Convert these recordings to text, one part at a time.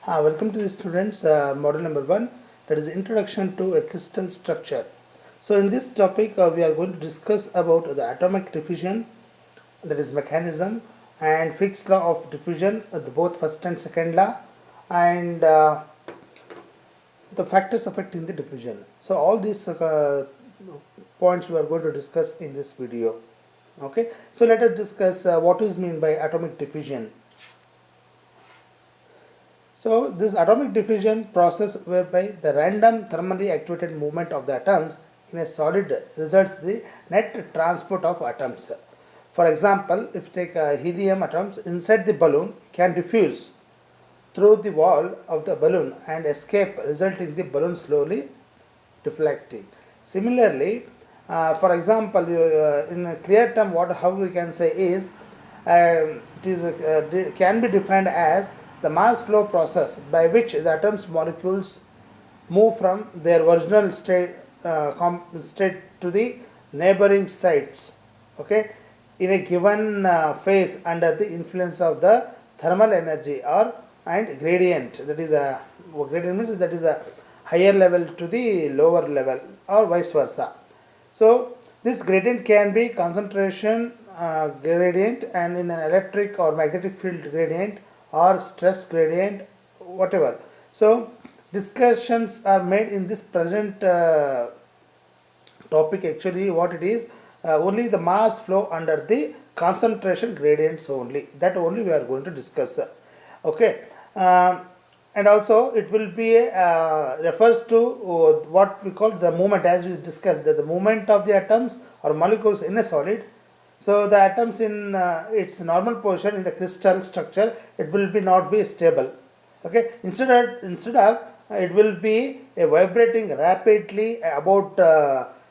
Welcome to the students model number 1, that is introduction to a crystal structure. So in this topic we are going to discuss about the atomic diffusion, that is mechanism, and Fick's law of diffusion, both first and second law, and the factors affecting the diffusion. So all these points we are going to discuss in this video. Okay, so let us discuss what is meant by atomic diffusion. So this atomic diffusion process whereby the random thermally activated movement of the atoms in a solid results the net transport of atoms. For example, if take helium atoms inside the balloon can diffuse through the wall of the balloon and escape, resulting the balloon slowly deflecting. Similarly, for example, in a clear term, how we can say is it is can be defined as the mass flow process by which the atoms molecules move from their original state to the neighboring sites. Okay, in a given phase under the influence of the thermal energy or and gradient, that is a gradient means that is a higher level to the lower level or vice versa. So this gradient can be concentration gradient, and in an electric or magnetic field gradient or stress gradient, whatever. So discussions are made in this present topic. Actually what it is, only the mass flow under the concentration gradients only, that only we are going to discuss. Okay, and also it will be refers to what we call the movement, as we discussed, that the movement of the atoms or molecules in a solid. So the atoms in its normal position in the crystal structure, it will be not be stable. Okay, instead of it will be vibrating rapidly about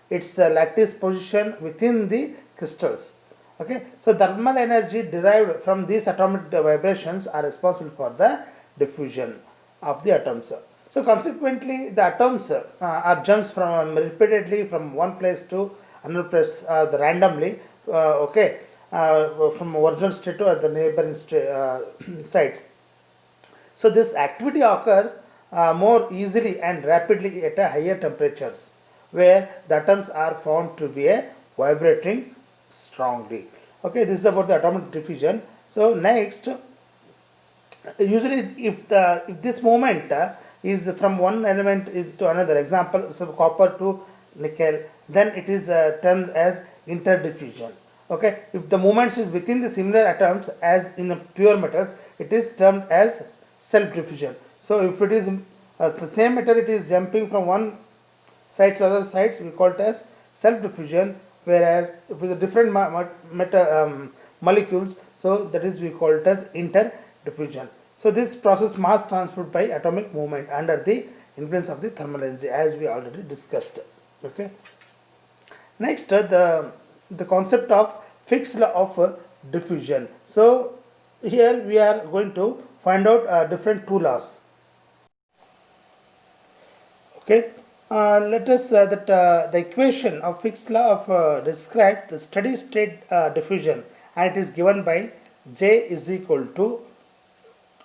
its lattice position within the crystals. Okay, so thermal energy derived from these atomic vibrations are responsible for the diffusion of the atoms. So consequently, the atoms are jumps from repeatedly from one place to another place randomly. Okay, from original state to the neighboring sites. So this activity occurs more easily and rapidly at a higher temperatures, where the atoms are found to be vibrating strongly. Okay, this is about the atomic diffusion. So next, usually if this movement is from one element is to another, example, so copper to nickel, then it is termed as interdiffusion. Okay, if the movements is within the similar atoms as in pure metals, it is termed as self diffusion. So if it is the same metal, it is jumping from one side to other sides, we call it as self diffusion. Whereas if with different molecules, so that is we call it as interdiffusion. So this process mass transport by atomic movement under the influence of the thermal energy, as we already discussed. Okay, next the concept of Fick's law of diffusion. So here we are going to find out different two laws. Okay, let us that the equation of Fick's law of describe the steady state diffusion, and it is given by J is equal to,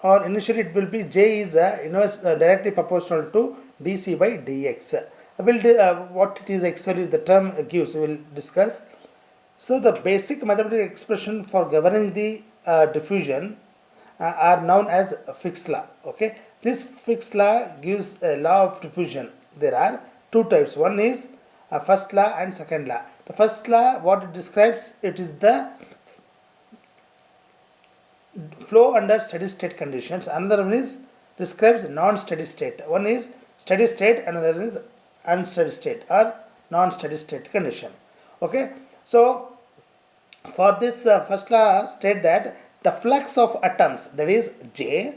or initially it will be J is inverse directly proportional to dc by dx. What it is actually the term gives, we will discuss. So the basic mathematical expression for governing the diffusion are known as Fick's law. Okay, this Fick's law gives a law of diffusion. There are two types. One is first law and second law. The first law, what it describes, it is the flow under steady state conditions. Another one is describes non-steady state. One is steady state, another is unsteady state or non-steady state condition. Okay, so for this first law state that the flux of atoms, that is J,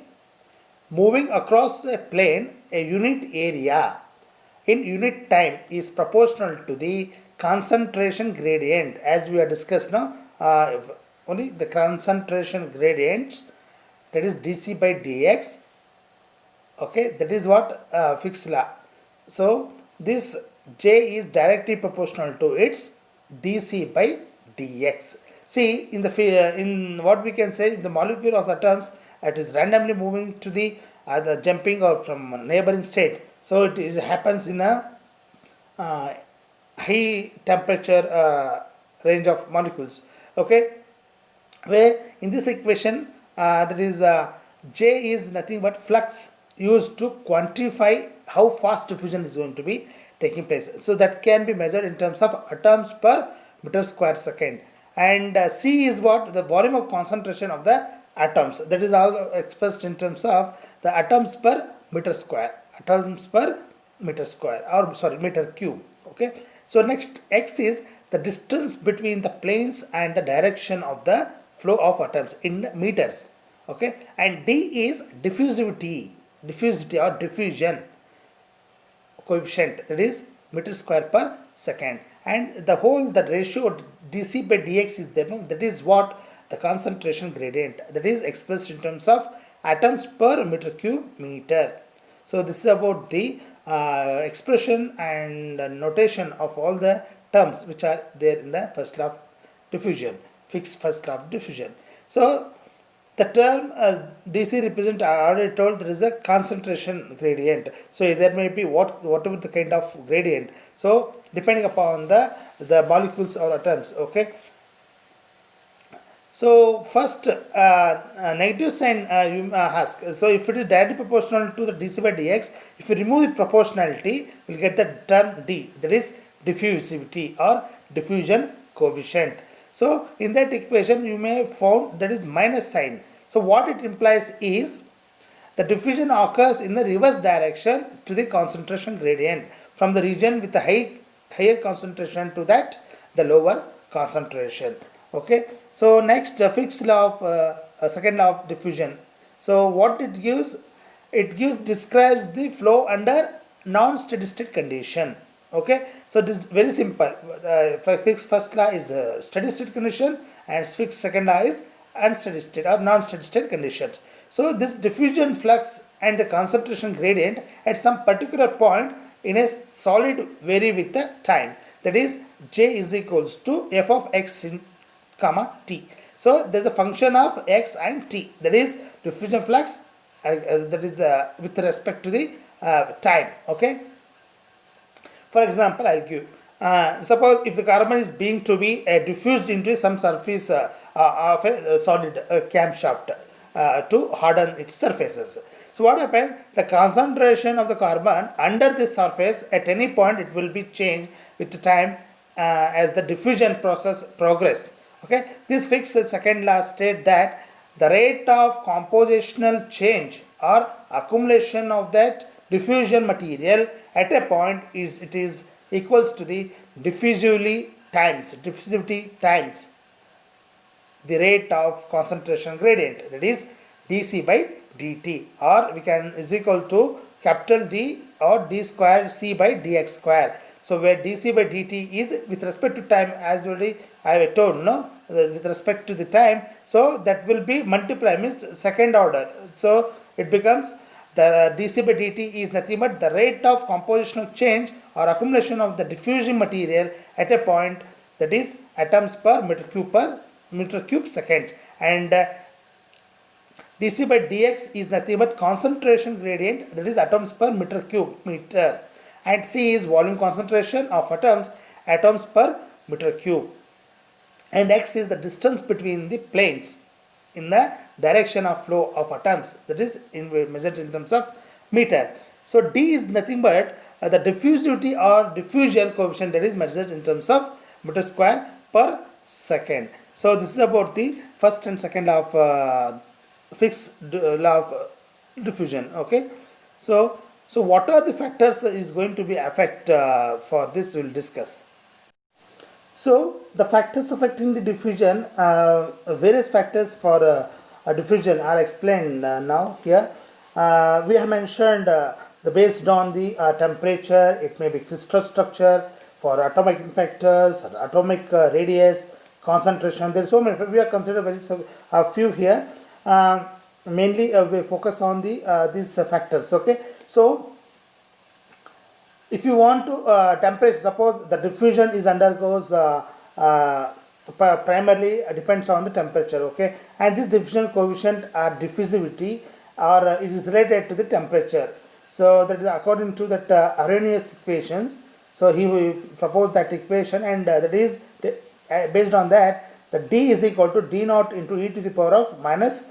moving across a plane, a unit area in unit time is proportional to the concentration gradient, as we have discussed now. Only the concentration gradients, that is dc by dx. Okay, that is what Fick's law. So this J is directly proportional to its dc by dx. See, in what we can say, the molecule of atoms, it is randomly moving to the jumping or from a neighboring state. So it happens in a uh, high temperature range of molecules. Okay, where in this equation that is J is nothing but flux used to quantify how fast diffusion is going to be taking place. So that can be measured in terms of atoms per meter square second. And C is what? The volume of concentration of the atoms. That is all expressed in terms of the atoms per meter square. Atoms per meter square, or sorry, meter cube. Okay. So next X is the distance between the planes and the direction of the flow of atoms in meters. Okay. And D is diffusivity or diffusion coefficient, that is meter square per second, and the ratio dc by dx is there, no? That is what the concentration gradient, that is expressed in terms of atoms per meter cube meter. So this is about the expression and notation of all the terms which are there in the first law of diffusion, fixed first law of diffusion. So the term DC represent, I already told, there is a concentration gradient. So there may be whatever the kind of gradient. So depending upon the molecules or atoms. Okay. So first negative sign you ask. So if it is directly proportional to the dc by dx, if you remove the proportionality, you will get the term D, that is diffusivity or diffusion coefficient. So in that equation you may found that is minus sign. So what it implies is the diffusion occurs in the reverse direction to the concentration gradient, from the region with the higher concentration to that the lower concentration. Okay. So next fixed law of second law of diffusion. So what it gives? It describes the flow under non-steady state condition. Okay. So this is very simple. Fixed first law is steady state condition, and fixed second law is unsteady state or non-steady state conditions. So this diffusion flux and the concentration gradient at some particular point in a solid vary with the time. That is J is equals to f of x in comma t. So there is a function of x and t, that is diffusion flux that is with respect to the time. Okay. For example, I'll give suppose if the carbon is being to be diffused into some surface of a solid camshaft to harden its surfaces. So what happens? The concentration of the carbon under this surface at any point it will be changed with time as the diffusion process progress. Okay, this fixed second law state that the rate of compositional change or accumulation of that diffusion material at a point is equals to the diffusivity times the rate of concentration gradient, that is dc by dt, or we can is equal to capital D or d square c by dx square. So where dc by dt is with respect to time, as already I have told, no, with respect to the time. So that will be multiply, means second order. So it becomes the dc by dt is nothing but the rate of compositional change or accumulation of the diffusion material at a point, that is atoms per meter cube second, and dc by dx is nothing but concentration gradient, that is atoms per meter cube meter, and c is volume concentration of atoms per meter cube, and x is the distance between the planes in the direction of flow of atoms, that is measured in terms of meter. So D is nothing but the diffusivity or diffusion coefficient, that is measured in terms of meter square per second. So this is about the first and second law of fixed law of diffusion. Okay. So what are the factors is going to be affect for this we will discuss. So the factors affecting the diffusion, various factors for diffusion are explained now here. We have mentioned based on the temperature, it may be crystal structure, for atomic factors, atomic radius, concentration. There are so many. We are considered a few here. Mainly we focus on these factors. Okay. So if you want to temperature, suppose the diffusion is undergoes primarily depends on the temperature, okay, and this diffusion coefficient or diffusivity or it is related to the temperature. So that is according to that Arrhenius equations. So he will propose that equation, and that is based on that the D is equal to D naught into e to the power of minus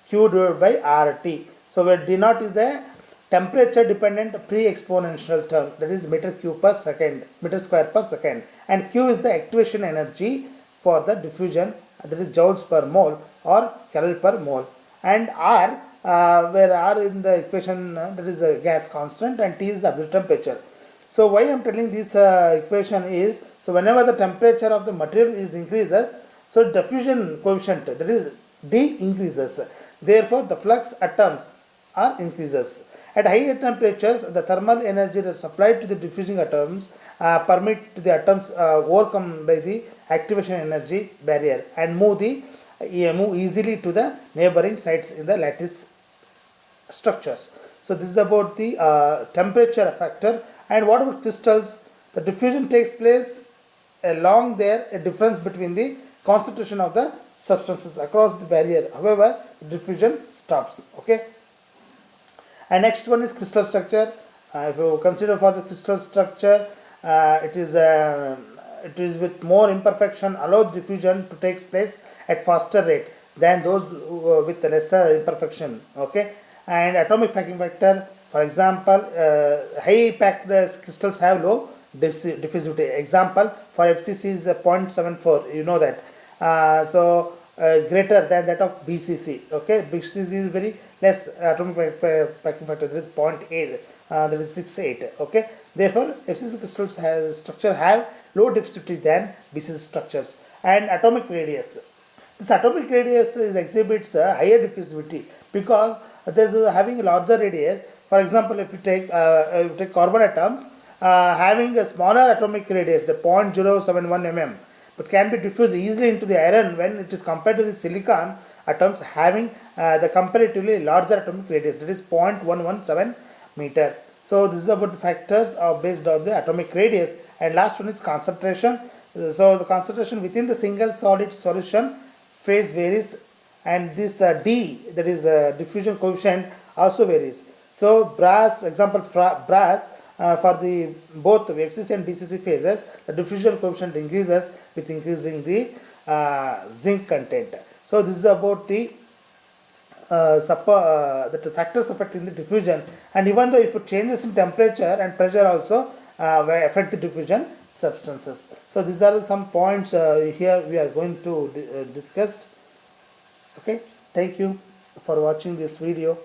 q divided by RT. So where D naught is a temperature dependent pre-exponential term, that is meter cube per second, meter square per second, and Q is the activation energy for the diffusion, that is joules per mole or calorie per mole, and R where R in the equation that is a gas constant and T is the absolute temperature. So why I am telling this equation is, so whenever the temperature of the material is increases, so diffusion coefficient, that is D, increases. Therefore the flux atoms are increases. At higher temperatures, the thermal energy that is supplied to the diffusing atoms permit the atoms overcome by the activation energy barrier and move easily to the neighboring sites in the lattice structures. So this is about the temperature factor. And what about crystals? The diffusion takes place along there, a difference between the concentration of the substances across the barrier. However, diffusion stops. Okay. And next one is crystal structure. If you consider for the crystal structure, it is with more imperfection allow diffusion to take place at faster rate than those with lesser imperfection. Okay, and atomic packing factor, for example, high packed crystals have low diffusivity. Example for FCC is 0.74. You know that. Greater than that of BCC. Okay, BCC is very less atomic packing factor. That is 0.8. That is 68. Okay, therefore FCC crystals structure have low diffusivity than BCC structures. And atomic radius. This atomic radius exhibits a higher diffusivity because there is having a larger radius. For example, if you take carbon atoms having a smaller atomic radius, the 0.071 mm, but can be diffused easily into the iron when it is compared to the silicon atoms having the comparatively larger atomic radius, that is 0.117 meter. So this is about the factors based on the atomic radius. And last one is concentration. So the concentration within the single solid solution phase varies, and this D, that is diffusion coefficient, also varies. So brass, example brass, for the both FCC and BCC phases, the diffusion coefficient increases with increasing the zinc content. So this is about the the factors affecting the diffusion, and even though if it changes in temperature and pressure also will affect the diffusion substances. So these are some points here we are going to discuss. Okay, thank you for watching this video.